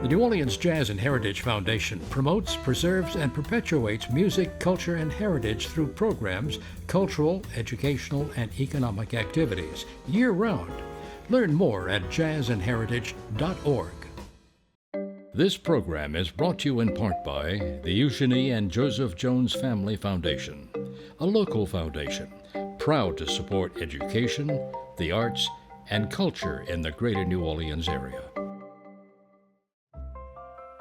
The New Orleans Jazz and Heritage Foundation promotes, preserves, and perpetuates music, culture, and heritage through programs, cultural, educational, and economic activities year-round. Learn more at jazzandheritage.org. This program is brought to you in part by the Eugenie and Joseph Jones Family Foundation, a local foundation proud to support education, the arts, and culture in the greater New Orleans area.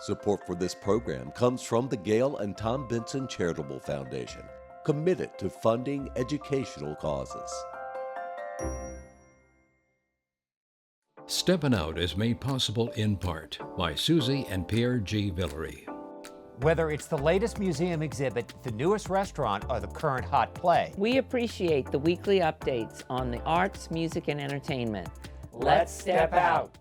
Support for this program comes from the Gail and Tom Benson Charitable Foundation, committed to funding educational causes. Steppin Out is made possible in part by Susie and Pierre G. Villery. Whether it's the latest museum exhibit, the newest restaurant, or the current hot play, we appreciate the weekly updates on the arts, music, and entertainment. let's step out.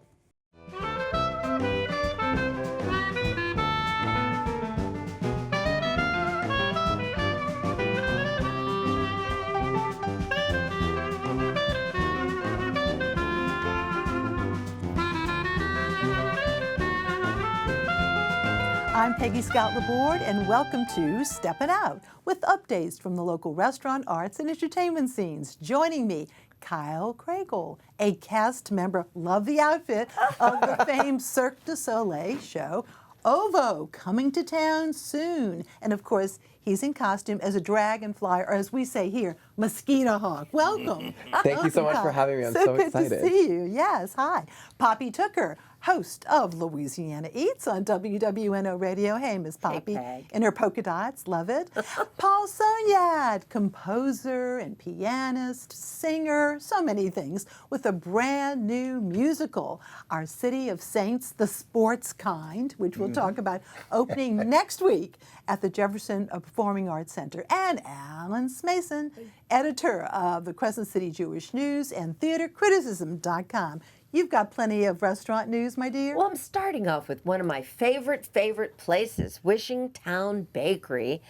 I'm Peggy Scout Laborde, and welcome to Steppin Out, with updates from the local restaurant, arts, and entertainment scenes. Joining me, Kyle Gragle, a cast member, love the outfit, of the famed Cirque du Soleil show, Ovo, coming to town soon. And of course, he's in costume as a dragonfly, or as we say here, mosquito hawk. Welcome. Thank you so much for having me. I'm so excited. Good to see you. Yes, hi. Poppy Tooker, host of Louisiana Eats on WWNO Radio. Hey, Miss Poppy. Hey, Peg. And her polka dots, love it. Paul Soniat, composer and pianist, singer, so many things, with a brand new musical, Our City of Saints, the sports kind, which we'll talk about, opening next week at the Jefferson Performing Arts Center. And Alan Smason, editor of the Crescent City Jewish News and theatercriticism.com. You've got plenty of restaurant news, my dear. Well, I'm starting off with one of my favorite places, Wishing Town Bakery.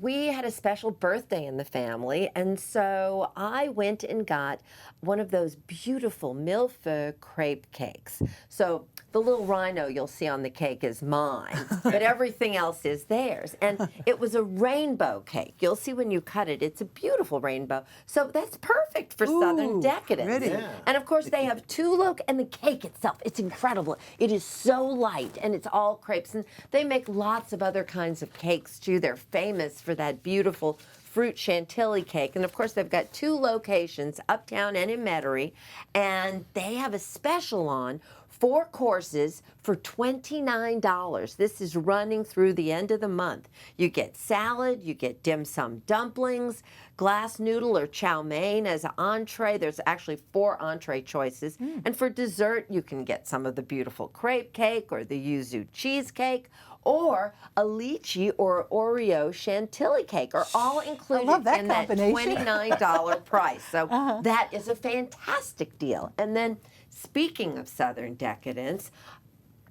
We had a special birthday in the family, and so I went and got one of those beautiful millefeuille crepe cakes. So the little rhino you'll see on the cake is mine, but everything else is theirs. And it was a rainbow cake. You'll see when you cut it, it's a beautiful rainbow. So that's perfect for Southern decadence. Pretty. Yeah. And of course, they have two and the cake itself, it's incredible. It is so light, and it's all crepes. And they make lots of other kinds of cakes, too. They're famous for that beautiful fruit chantilly cake. And of course, they've got two locations, uptown and in Metairie. And they have a special on 4 courses for $29. This is running through the end of the month. You get salad, you get dim sum dumplings, glass noodle or chow mein as an entree. There's actually 4 entree choices. And for dessert, you can get some of the beautiful crepe cake or the yuzu cheesecake, or a lychee or Oreo chantilly cake are all included in that $29 price. So that is a fantastic deal. And then speaking of Southern decadence,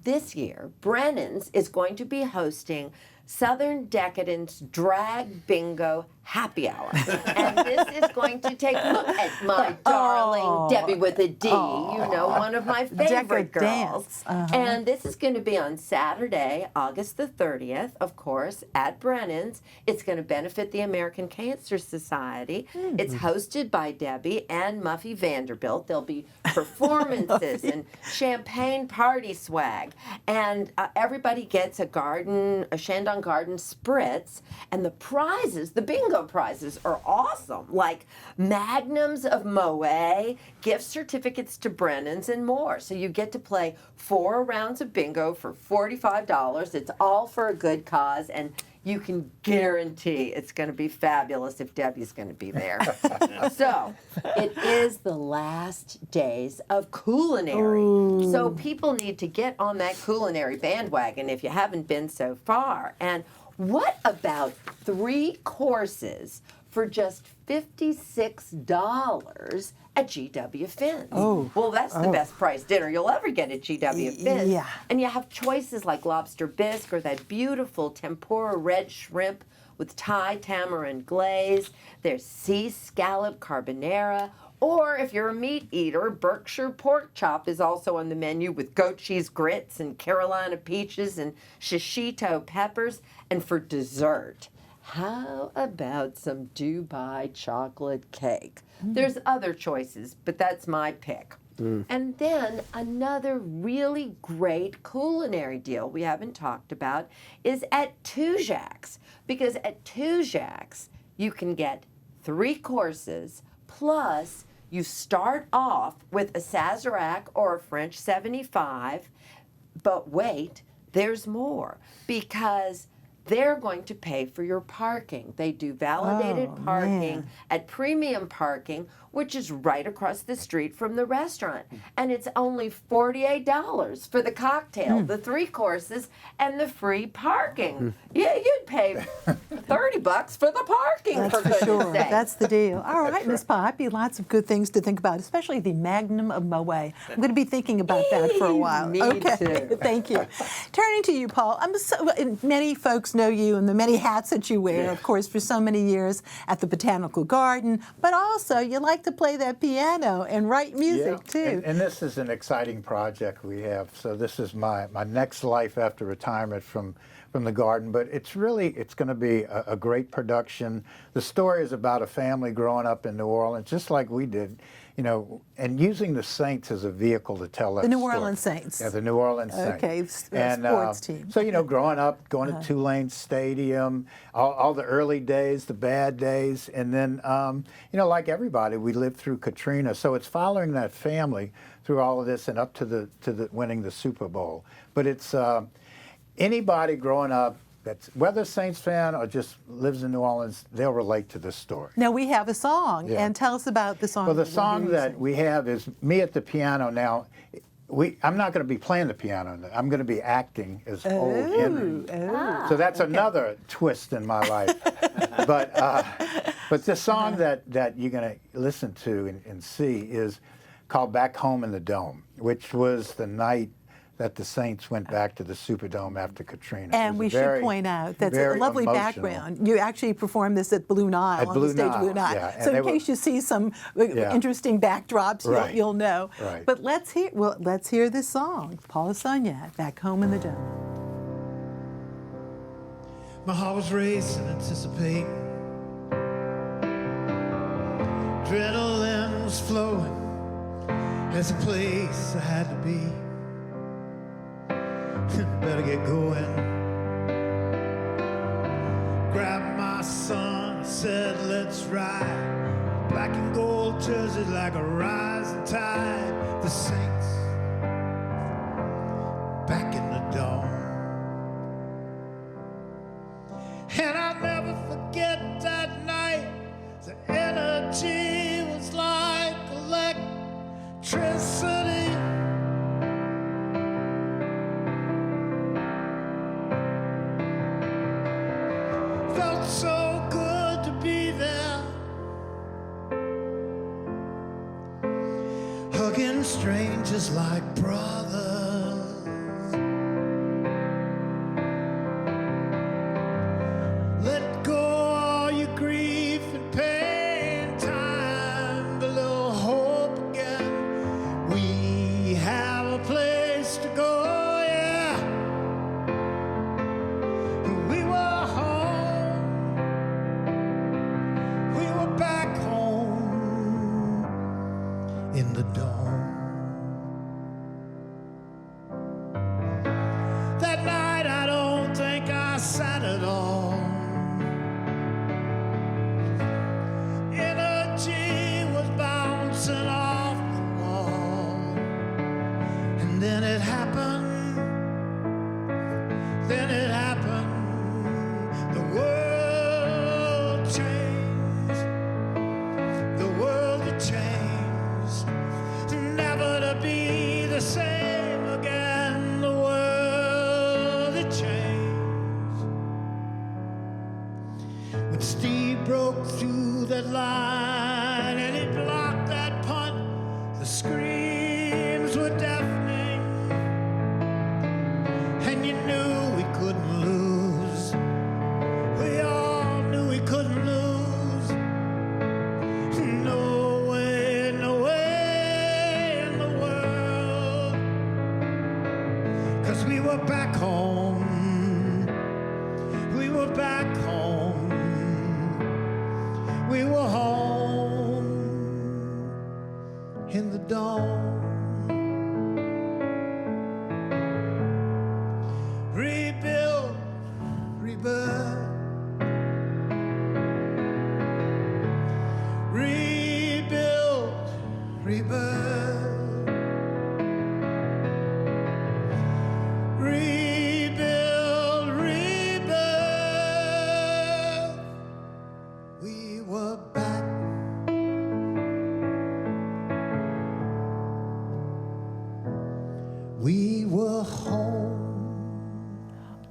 this year, Brennan's is going to be hosting Southern Decadence Drag Bingo Happy Hour. And this is going to take a look at my darling Debbie with a D, you know, one of my favorite girls. And this is going to be on Saturday, August the 30th, of course, at Brennan's. It's going to benefit the American Cancer Society. It's hosted by Debbie and Muffy Vanderbilt. There'll be performances and champagne party swag. And everybody gets a Shandong Garden spritz. And the prizes, the bingo prizes, are awesome, like magnums of Moet, gift certificates to Brennan's, and more. So you get to play 4 rounds of bingo for $45. It's all for a good cause, and you can guarantee it's going to be fabulous if Debbie's going to be there. So it is the last days of culinary. So people need to get on that culinary bandwagon if you haven't been so far. And what about 3 courses for just $56 at GW Finn's? Well, that's the best price dinner you'll ever get at GW Finn's. Yeah. And you have choices like lobster bisque or that beautiful tempura red shrimp with Thai tamarind glaze. There's sea scallop carbonara, Or if you're a meat eater, Berkshire pork chop is also on the menu with goat cheese grits and Carolina peaches and shishito peppers. And for dessert, how about some Dubai chocolate cake? There's other choices, but that's my pick. And then another really great culinary deal we haven't talked about is at Tujague's. Because at Tujague's, you can get 3 courses, plus you start off with a Sazerac or a French 75, but wait, there's more, because they're going to pay for your parking. They do validated parking at premium parking, which is right across the street from the restaurant. And it's only $48 for the cocktail, the 3 courses, and the free parking. Yeah, you'd pay $30 for the parking, That's for for goodness sure. sake. That's the deal. All right, Miss Poppy, lots of good things to think about, especially the Magnum of Moet. I'm going to be thinking about that for a while. Me okay, too. thank you. Turning to you, Paul, many folks know you and the many hats that you wear, of course, for so many years at the Botanical Garden, but also you like to play that piano and write music, too. And this is an exciting project we have. So this is my next life after retirement from the garden, but it's going to be a great production. The story is about a family growing up in New Orleans, just like we did, you know, and using the Saints as a vehicle to tell that The New story. Orleans Saints. Yeah, the New Orleans Saints. Okay, sports team. So, you know, growing up, going to Tulane Stadium, all the early days, the bad days, and then, you know, like everybody, we lived through Katrina. So it's following that family through all of this and up to the winning the Super Bowl. But it's anybody growing up that's whether Saints fan or just lives in New Orleans, they'll relate to this story. Now, we have a song, Yeah. and tell us about the song. Well, the that we're song that using. we have is me at the piano. Now, I'm not going to be playing the piano. I'm going to be acting as old Henry. So that's another twist in my life. but the song that you're going to listen to and see is called "Back Home in the Dome," which was the night that the Saints went back to the Superdome after Katrina. And we should point out that's a very lovely emotional. background. You actually performed this at Blue Nile, At on Blue the stage Nile, Blue Nile. yeah, and So they in were- case you see some Yeah. interesting backdrops, Right. you'll know. Right. But let's hear this song, Paul Soniat, "Back Home in the Dome." My heart was racing, anticipating. Adrenaline was flowing. There's a place I had to be. Better get going. Grabbed my son and said, let's ride. Black and gold jersey like a rising tide. The Saints back in the dome. And I'll never forget that night. The energy was like electricity. Felt so good to be there, hugging strangers like brothers. Let go all your grief and pain, time to little hope again. We have a place to go, yeah. We were home, we were back home in the dome. That night I don't think I sat at all. Energy was bouncing off the wall. And then it happened. Then it happened. The world changed. The world had changed. Never to be the same again. The world had changed. When Steve broke through that line and he blocked that punt, the screams were deafening, and you knew we couldn't lose. We all knew we couldn't lose. No way, 'cause we were back home. We were back home. We were home in the dawn. Rebuild, rebirth. Rebuild, rebirth. Rebuild, rebirth. We were back. We were home.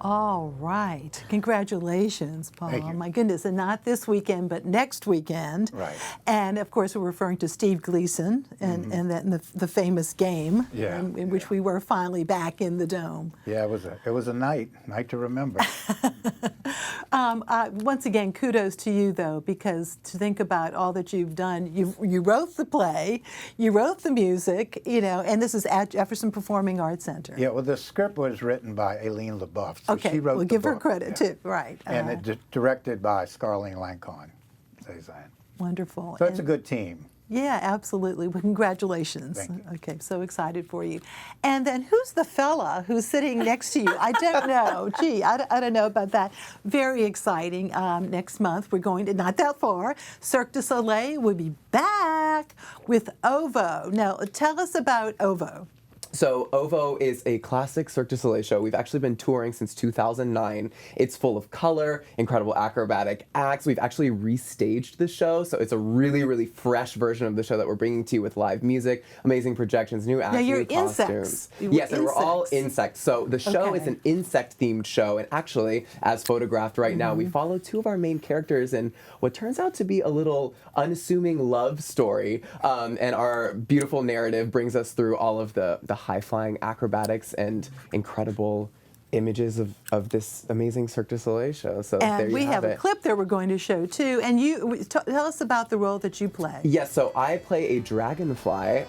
All right. Congratulations, Paul. Thank you. My goodness. And not this weekend, but next weekend. Right. And of course, we're referring to Steve Gleason and the famous game Yeah, in which we were finally back in the Dome. Yeah, it was a night to remember. Once again, kudos to you, though, because to think about all that you've done, you wrote the play, you wrote the music, and this is at Jefferson Performing Arts Center. Yeah, well, the script was written by Aileen LaBeouf. So Okay, she wrote we'll the give her book, credit, too. Right. And directed by Scarlene Lancon. Wonderful. So it's a good team. Yeah, absolutely. Well, congratulations. Thank you. Okay, so excited for you. And then who's the fella who's sitting next to you? I don't know. Gee, I don't know about that. Very exciting. Next month, we're going to, not that far, Cirque du Soleil will be back with OVO. Now, tell us about OVO. So OVO is a classic Cirque du Soleil show. We've actually been touring since 2009. It's full of color, incredible acrobatic acts. We've actually restaged the show, so it's a really, really fresh version of the show that we're bringing to you with live music, amazing projections, new acts, you're new costumes. insects. Yes, and we're all insects. So the show is an insect-themed show, and actually, as photographed right now, we follow two of our main characters in what turns out to be a little unassuming love story, and our beautiful narrative brings us through all of the high-flying acrobatics and incredible images of this amazing Cirque du Soleil show. So And there you we have a it. clip that we're going to show, too. And tell us about the role that you play. Yes, so I play a dragonfly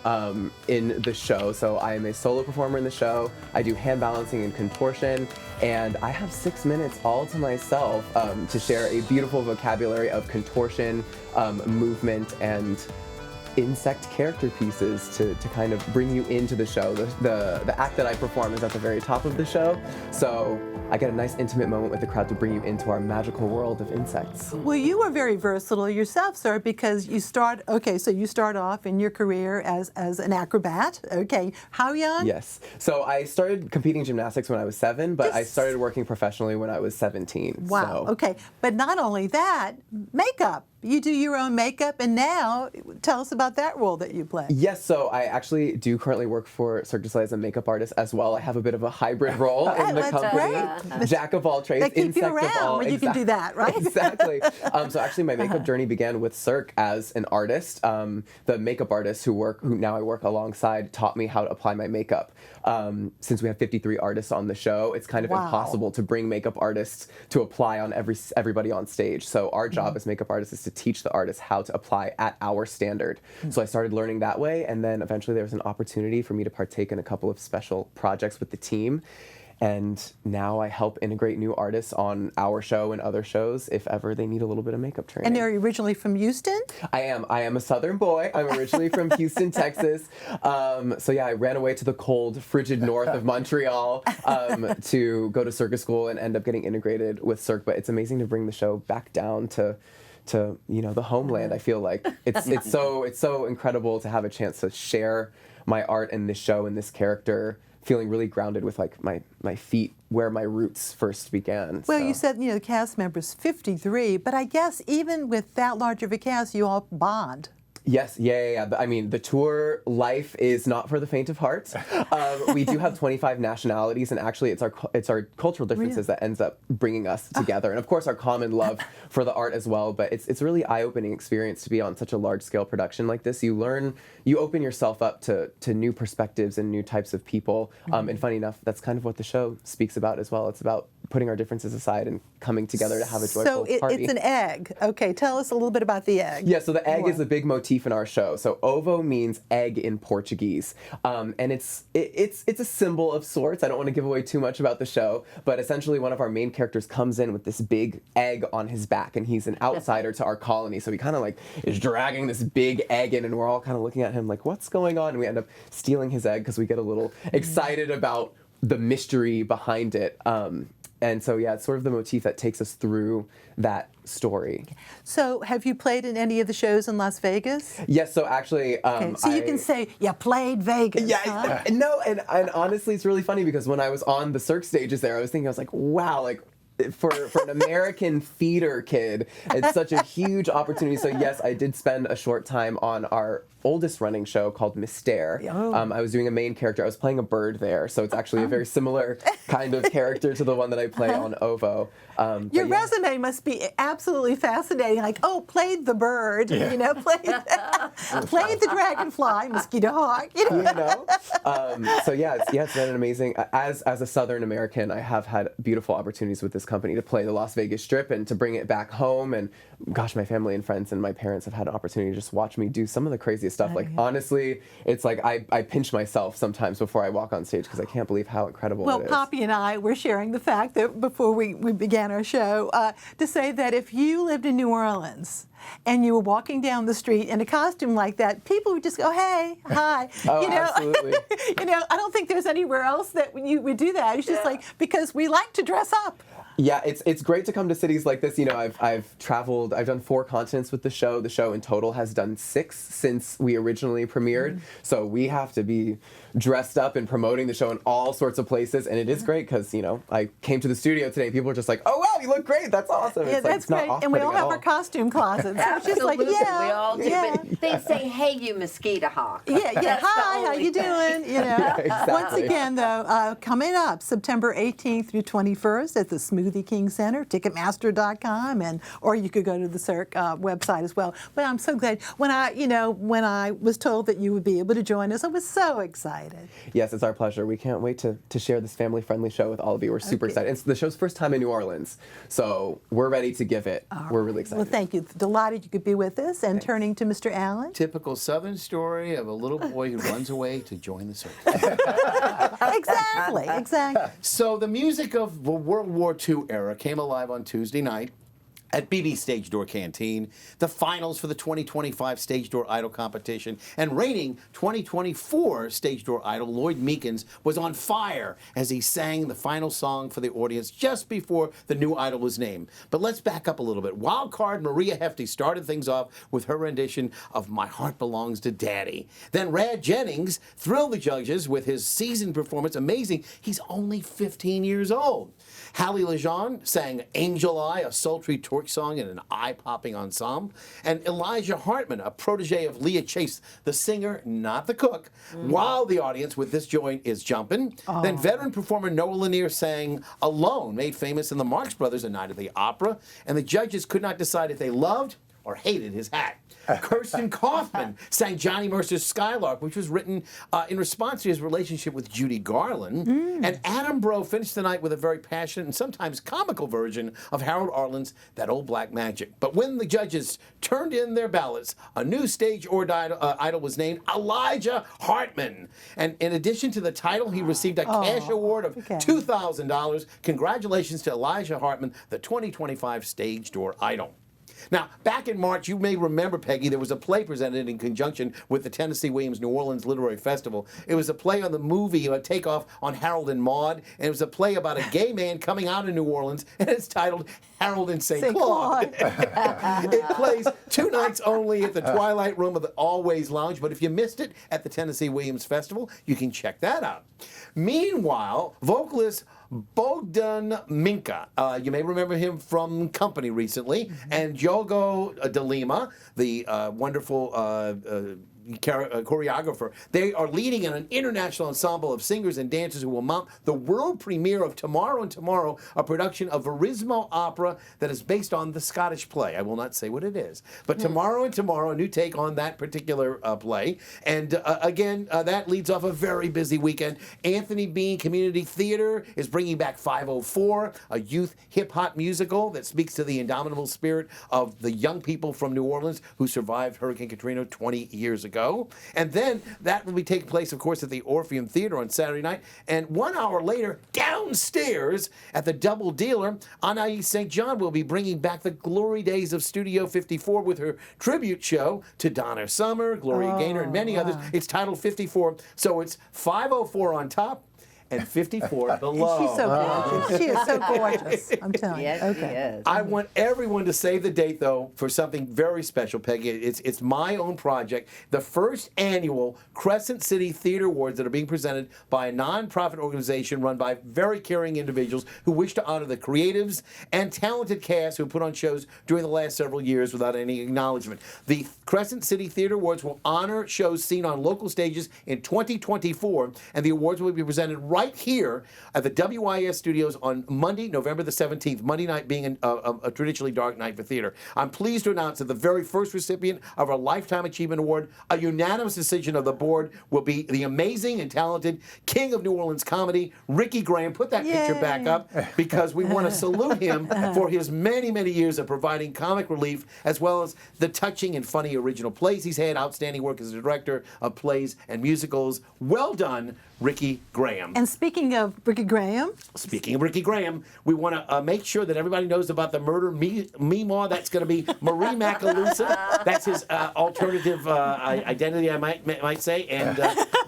in the show. So I am a solo performer in the show. I do hand balancing and contortion, and I have 6 minutes all to myself to share a beautiful vocabulary of contortion, movement, and insect character pieces to kind of bring you into the show. The act that I perform is at the very top of the show, so I get a nice intimate moment with the crowd to bring you into our magical world of insects. Well, you are very versatile yourself, sir, because you start off in your career as an acrobat. Okay, how young? Yes. So I started competing gymnastics when I was 7, but I started working professionally when I was 17. Wow, So. okay. But not only that, makeup. You do your own makeup, and now tell us about that role that you play. Yes, so I actually do currently work for Cirque du Soleil as a makeup artist as well. I have a bit of a hybrid role in the That's company. great. Jack of all trades, They keep you insect of around all. when you can do that, right? Exactly. So actually, my makeup journey began with Cirque as an artist. The makeup artists who now I work alongside taught me how to apply my makeup. Since we have 53 artists on the show, it's kind of impossible to bring makeup artists to apply on everybody on stage. So our job as makeup artists is to teach the artists how to apply at our standard. So I started learning that way, and then eventually there was an opportunity for me to partake in a couple of special projects with the team. And now I help integrate new artists on our show and other shows if ever they need a little bit of makeup training. And they're originally from Houston? I am a Southern boy. I'm originally from Houston, Texas. So yeah, I ran away to the cold, frigid north of Montreal to go to circus school and end up getting integrated with Cirque. But it's amazing to bring the show back down to the homeland. I feel like it's so incredible to have a chance to share my art in this show and this character, feeling really grounded with like my feet where my roots first began. Well, you said the cast members 53, but I guess even with that large of a cast, you all bond. Yes, yeah. I mean, the tour life is not for the faint of heart. We do have 25 nationalities, and actually it's our cultural differences that ends up bringing us together. And of course, our common love for the art as well. But it's a really eye-opening experience to be on such a large-scale production like this. You open yourself up to new perspectives and new types of people. And funny enough, that's kind of what the show speaks about as well. It's about putting our differences aside and coming together to have a joyful party. It's an egg. Okay, tell us a little bit about the egg. Yeah, so the egg is a big motif in our show. So ovo means egg in Portuguese, and it's a symbol of sorts. I don't want to give away too much about the show, but essentially one of our main characters comes in with this big egg on his back, and he's an outsider to our colony. So he kind of like is dragging this big egg in, and we're all kind of looking at him like, what's going on? And we end up stealing his egg because we get a little excited about the mystery behind it. And so, yeah, it's sort of the motif that takes us through that story. So, have you played in any of the shows in Las Vegas? Yes, so actually... so you can say, you played Vegas, Yeah, huh? no, and honestly, it's really funny because when I was on the Cirque stages there, I was like, wow, like, for an American theater kid, it's such a huge opportunity. So yes, I did spend a short time on our oldest running show called Mystère. I was doing a main character. I was playing a bird there, so it's actually a very similar kind of character to the one that I play on Ovo. Your resume must be absolutely fascinating. Like, played the bird, played the dragonfly, mosquito hawk, So yeah, it's been an amazing. As a Southern American, I have had beautiful opportunities with this company to play the Las Vegas Strip and to bring it back home. And gosh, my family and friends and my parents have had an opportunity to just watch me do some of the craziest stuff. Like honestly, it's like I pinch myself sometimes before I walk on stage because I can't believe how incredible it is. Well, Poppy and I were sharing the fact that before we began our show to say that if you lived in New Orleans and you were walking down the street in a costume like that, people would just go, hey, hi. Absolutely. I don't think there's anywhere else that you would do that. It's just like, because we like to dress up. Yeah, it's great to come to cities like this. I've traveled, I've done 4 continents with the show. The show in total has done 6 since we originally premiered. So we have to be dressed up and promoting the show in all sorts of places. And it is great because, I came to the studio today and people were just like, oh, wow, you look great. That's awesome. Yeah, that's great. And we all have our costume closets. So it's just like, we all do. But they say, hey, you mosquito hawk. Yeah. Hi, how you doing? Exactly. Once again, though, coming up September 18th through 21st at the Smoothie King Center, Ticketmaster.com, or you could go to the Cirque website as well. But I'm so glad when I was told that you would be able to join us, I was so excited. Yes, it's our pleasure. We can't wait to share this family-friendly show with all of you. We're super excited. It's the show's first time in New Orleans, so we're ready to give it. We're really excited. Well, thank you. Delighted you could be with us. And turning to Mr. Allen. Typical Southern story of a little boy who runs away to join the circus. Exactly. So the music of the World War II era came alive on Tuesday night at BB Stage Door Canteen, the finals for the 2025 Stage Door Idol competition, and reigning 2024 Stage Door Idol Lloyd Meekins was on fire as he sang the final song for the audience just before the new idol was named. But let's back up a little bit. Wildcard Maria Hefty started things off with her rendition of My Heart Belongs to Daddy. Then Rad Jennings thrilled the judges with his seasoned performance. Amazing, he's only 15 years old. Hallie Lejeune sang Angel Eye, a sultry torque song in an eye-popping ensemble. And Elijah Hartman, a protege of Leah Chase, the singer, not the cook, while the audience with this joint is jumping. Then veteran performer Noah Lanier sang Alone, made famous in the Marx Brothers, A Night at the Opera. And the judges could not decide if they loved or hated his hat. Kirsten Kaufman sang Johnny Mercer's Skylark, which was written in response to his relationship with Judy Garland. And Adam Bro finished the night with a very passionate and sometimes comical version of Harold Arlen's That Old Black Magic. But when the judges turned in their ballots, a new stage idol was named Elijah Hartman. And in addition to the title, he received a cash award of $2,000. Congratulations to Elijah Hartman, the 2025 Stage Door Idol. Now, back in March, you may remember, Peggy, there was a play presented in conjunction with the Tennessee Williams New Orleans Literary Festival. It was a play on the movie, a takeoff on Harold and Maude, and it was a play about a gay man coming out of New Orleans, and it's titled Harold and St. Claude. It plays 2 nights only at the Twilight Room of the Always Lounge, but if you missed it at the Tennessee Williams Festival, you can check that out. Meanwhile, vocalist Bogdan Minka, you may remember him from Company recently, and Jogo de Lima, the wonderful choreographer. They are leading an international ensemble of singers and dancers who will mount the world premiere of Tomorrow and Tomorrow, a production of Verismo opera that is based on the Scottish play. I will not say what it is, but Tomorrow and Tomorrow, a new take on that particular play. And again, that leads off a very busy weekend. Anthony Bean Community Theater is bringing back 504, a youth hip-hop musical that speaks to the indomitable spirit of the young people from New Orleans who survived Hurricane Katrina 20 years ago. And then that will be taking place, of course, at the Orpheum Theater on Saturday night. And 1 hour later, downstairs at the Double Dealer, Anaïs St. John will be bringing back the glory days of Studio 54 with her tribute show to Donna Summer, Gloria Gaynor, and many others. It's titled 54. So it's 504 on top and 54 below. And she's so gorgeous. She is so gorgeous. I'm telling you. Yes, she is. I want everyone to save the date, though, for something very special, Peggy. It's my own project, the first annual Crescent City Theater Awards that are being presented by a nonprofit organization run by very caring individuals who wish to honor the creatives and talented cast who put on shows during the last several years without any acknowledgement. The Crescent City Theater Awards will honor shows seen on local stages in 2024, and the awards will be presented right here at the WYES studios on Monday, November the 17th, Monday night being a traditionally dark night for theater. I'm pleased to announce that the very first recipient of our Lifetime Achievement Award, a unanimous decision of the board, will be the amazing and talented king of New Orleans comedy, Ricky Graham. Put that picture back up because we want to salute him for his many, many years of providing comic relief as well as the touching and funny original plays he's had, outstanding work as a director of plays and musicals. Well done, Ricky Graham. And speaking of Ricky Graham. Speaking of Ricky Graham, we want to make sure that everybody knows about the murder Meemaw. That's going to be Marie Macalusa. That's his alternative identity, I might say. And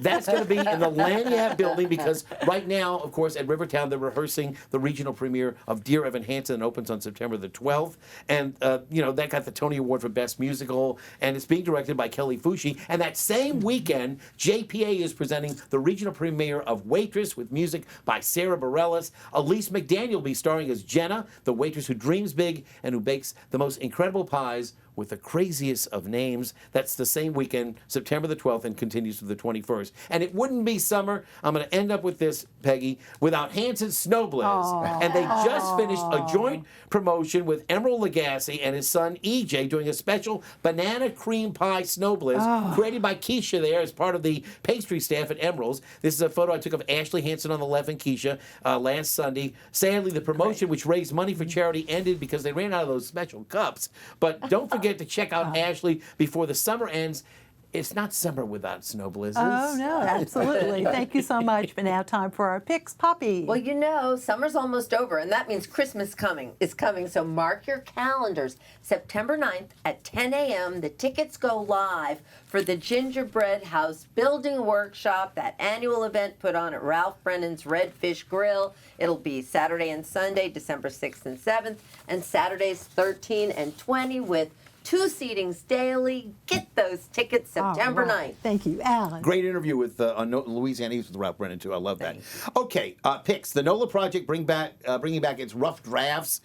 that's going to be in the Lanyap building because right now, of course, at Rivertown, they're rehearsing the regional premiere of Dear Evan Hansen that opens on September the 12th. And, that got the Tony Award for Best Musical. And it's being directed by Kelly Fushi. And that same weekend, JPA is presenting the regional premiere of Waitress with music by Sarah Bareilles. Elise McDaniel will be starring as Jenna, the waitress who dreams big and who bakes the most incredible pies with the craziest of names. That's the same weekend, September the 12th, and continues to the 21st. And it wouldn't be summer, I'm going to end up with this, Peggy, without Hansen's Snow Blizz. And they just finished a joint promotion with Emerald Lagasse and his son EJ doing a special banana cream pie Snow Blizz created by Keisha there as part of the pastry staff at Emerald's. This is a photo I took of Ashley Hansen on the left and Keisha last Sunday. Sadly, the promotion, which raised money for charity, ended because they ran out of those special cups. But don't forget to check out Ashley before the summer ends. It's not summer without snow blizzards. Oh, no, absolutely. Thank you so much. But now time for our picks. Poppy. Well, summer's almost over, and that means Christmas is coming. So mark your calendars. September 9th at 10 a.m., the tickets go live for the Gingerbread House Building Workshop, that annual event put on at Ralph Brennan's Redfish Grill. It'll be Saturday and Sunday, December 6th and 7th, and Saturdays 13 and 20 with 2 seatings daily. Get those tickets September 9th. Thank you, Alan. Great interview with Louisiana East with Ralph Brennan, too. I love that. Okay, picks. The NOLA Project bringing back its rough drafts.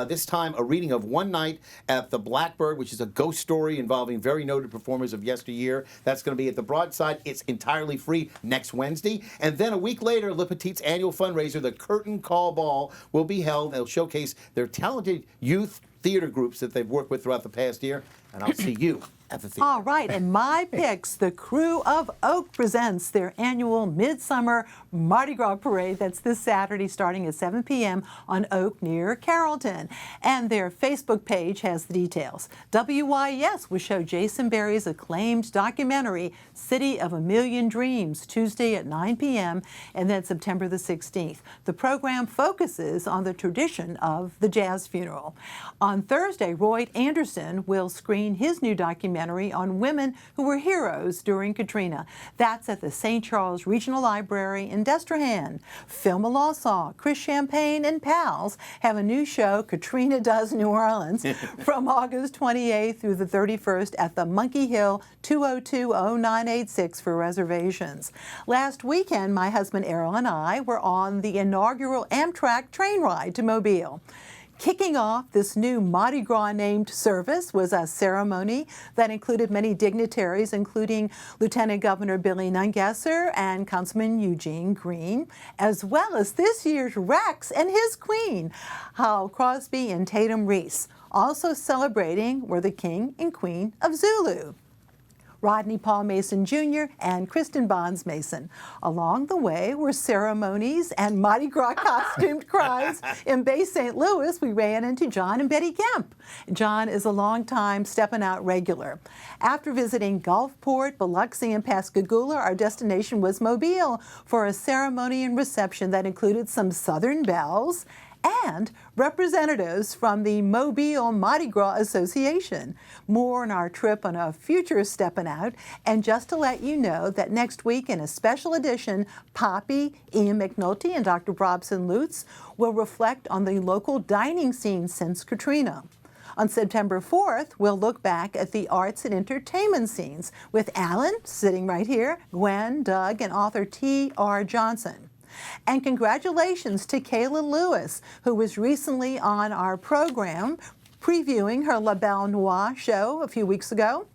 This time, a reading of One Night at the Blackbird, which is a ghost story involving very noted performers of yesteryear. That's going to be at the Broadside. It's entirely free next Wednesday. And then a week later, Le Petit's annual fundraiser, the Curtain Call Ball, will be held. They'll showcase their talented youth theater groups that they've worked with throughout the past year, and I'll see you at the theater. All right, and my picks, the Crew of Oak presents their annual Midsummer Mardi Gras Parade. That's this Saturday starting at 7 p.m. on Oak near Carrollton. And their Facebook page has the details. WYES will show Jason Berry's acclaimed documentary, City of a Million Dreams, Tuesday at 9 p.m. and then September the 16th. The program focuses on the tradition of the jazz funeral. On Thursday, Roy Anderson will screen his new documentary on women who were heroes during Katrina. That's at the St. Charles Regional Library in Destrehan. Phil Malasaw, Chris Champagne, and pals have a new show, Katrina Does New Orleans, from August 28th through the 31st at the Monkey Hill 202-0986 for reservations. Last weekend, my husband Errol and I were on the inaugural Amtrak train ride to Mobile. Kicking off this new Mardi Gras-named service was a ceremony that included many dignitaries, including Lieutenant Governor Billy Nungesser and Councilman Eugene Green, as well as this year's Rex and his queen, Hal Crosby and Tatum Reese. Also celebrating were the King and Queen of Zulu, Rodney Paul Mason Jr. and Kristen Bonds Mason. Along the way were ceremonies and Mardi Gras costumed cries. In Bay St. Louis, we ran into John and Betty Kemp. John is a longtime Steppin Out regular. After visiting Gulfport, Biloxi, and Pascagoula, our destination was Mobile for a ceremony and reception that included some Southern belles and representatives from the Mobile Mardi Gras Association. More on our trip on a future Steppin' Out, and just to let you know that next week in a special edition, Poppy, Ian McNulty, and Dr. Brobson Lutz will reflect on the local dining scene since Katrina. On September 4th, we'll look back at the arts and entertainment scenes with Alan, sitting right here, Gwen, Doug, and author T.R. Johnson. And congratulations to Kayla Lewis, who was recently on our program previewing her La Belle Noire show a few weeks ago.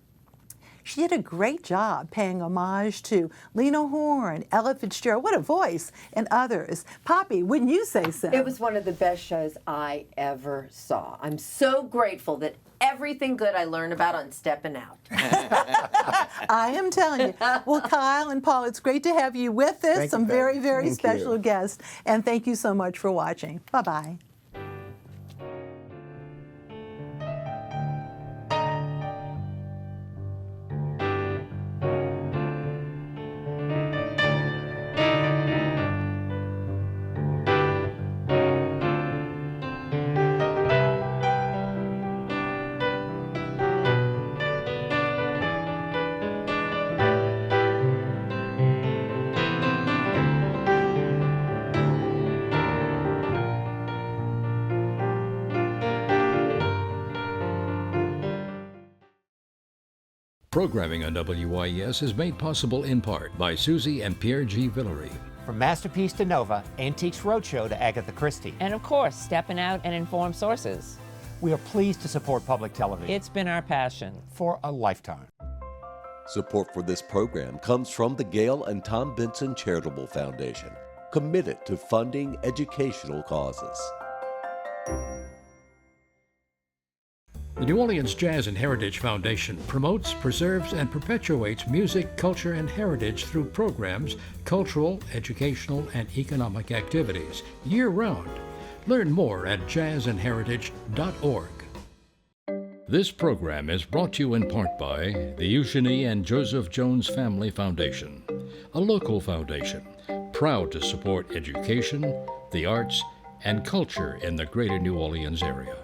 She did a great job paying homage to Lena Horne, Ella Fitzgerald, what a voice, and others. Poppy, wouldn't you say so? It was one of the best shows I ever saw. I'm so grateful that everything good I learned about on Steppin' Out. I am telling you. Well, Kyle and Paul, it's great to have you with us. Thank Some you, very, very Thank special you. guests. And thank you so much for watching. Bye-bye. Programming on WYES is made possible in part by Susie and Pierre G. Villery. From Masterpiece to Nova, Antiques Roadshow to Agatha Christie. And of course, Steppin' Out and Informed Sources. We are pleased to support public television It's been our passion. for a lifetime. Support for this program comes from the Gail and Tom Benson Charitable Foundation, committed to funding educational causes. The New Orleans Jazz and Heritage Foundation promotes, preserves, and perpetuates music, culture, and heritage through programs, cultural, educational, and economic activities year-round. Learn more at jazzandheritage.org. This program is brought to you in part by the Eugenie and Joseph Jones Family Foundation, a local foundation proud to support education, the arts, and culture in the greater New Orleans area.